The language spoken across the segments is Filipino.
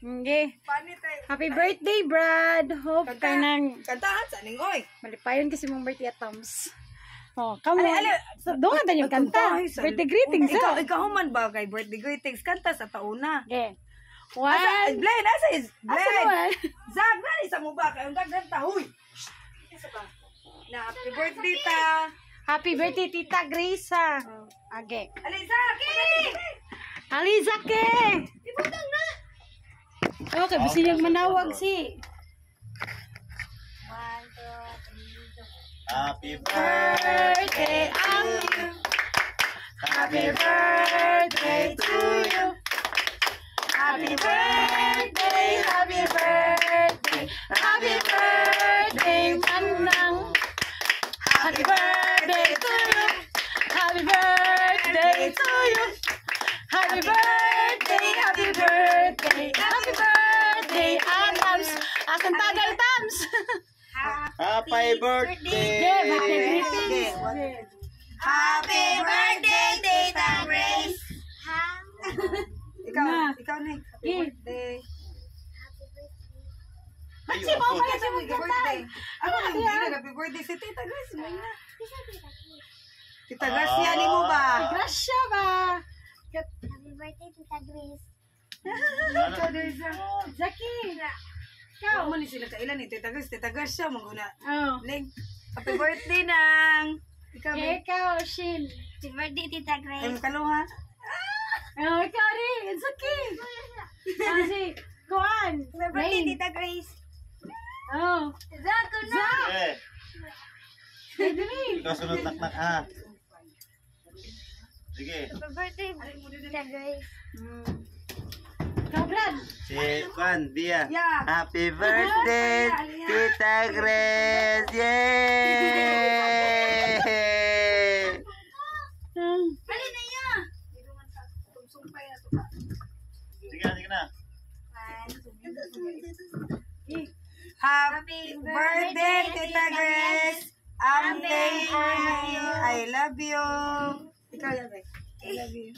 Okay. Happy birthday, Brad. Hope ka nang... Kantahan sa ning, oy. Malipayon kasi mong birthday at Toms. Oh, come on. So, doon nga yung kanta. Birthday greetings, ha? Ikaw man ba kay birthday greetings? Kanta sa tauna. Okay. Blaine, asa is Asa Blaine? naman? Zag, nani sa mo ba? Kaya ang gaganta, huy. Isa ba? Na happy birthday ta. Happy birthday, Tita Grace, ha? Okay. Alizaki! Alizaki! Ibutang na! Okay, gusto niyang manawag si... Happy Birthday, Ang! Happy birthday to you! Happy birthday, happy birthday, happy birthday, Manang! Happy birthday to you! Happy birthday to you! Happy birthday, happy birthday, happy birthday, Adams! Asan tagal, Tams? Happy birthday! Yeah, birthday greetings. Happy birthday, Tita Grace! Ikaw na. Happy birthday. Kasi mo Ayun, kaya sa Happy birthday. Ako lang hindi happy birthday si Tita Grace. May na. Tita Grace, yan mo ba? Grasya ba? Happy birthday, Tita Grace. Zaki. Ikaw, mali sila kailan eh. Tita Grace siya. Maguna. Oh. Ling, happy birthday nang. Ikaw, Eh, ikaw, Shin. Happy birthday, Tita ay Grace. makaluha. Oh, ikaw rin. It's okay. Kasi, kuhan. Happy birthday, Tita Grace. Oh. Zako na. Zak. Eh, Pwede rin. ikaw sunod naknak ha. Sige. Happy birthday, Tita Grace. Ikaw, Brad. Si Juan, Dia. Yeah. Happy birthday, Tita Grace! Yay! Bali na niya. Sige na. Happy birthday, Tita Grace. I'm praying for you. I love you. Ikaw yan, Grace. I love you.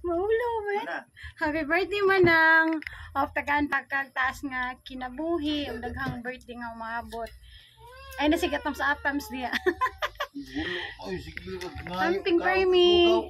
Maulo, man. Ano? Happy birthday, Manang. Of tagaan pagkagtaas nga kinabuhi. Ang daghang birthday nga umabot. Ay, nasigat sa Atams diya. Ay, sige. Something for me.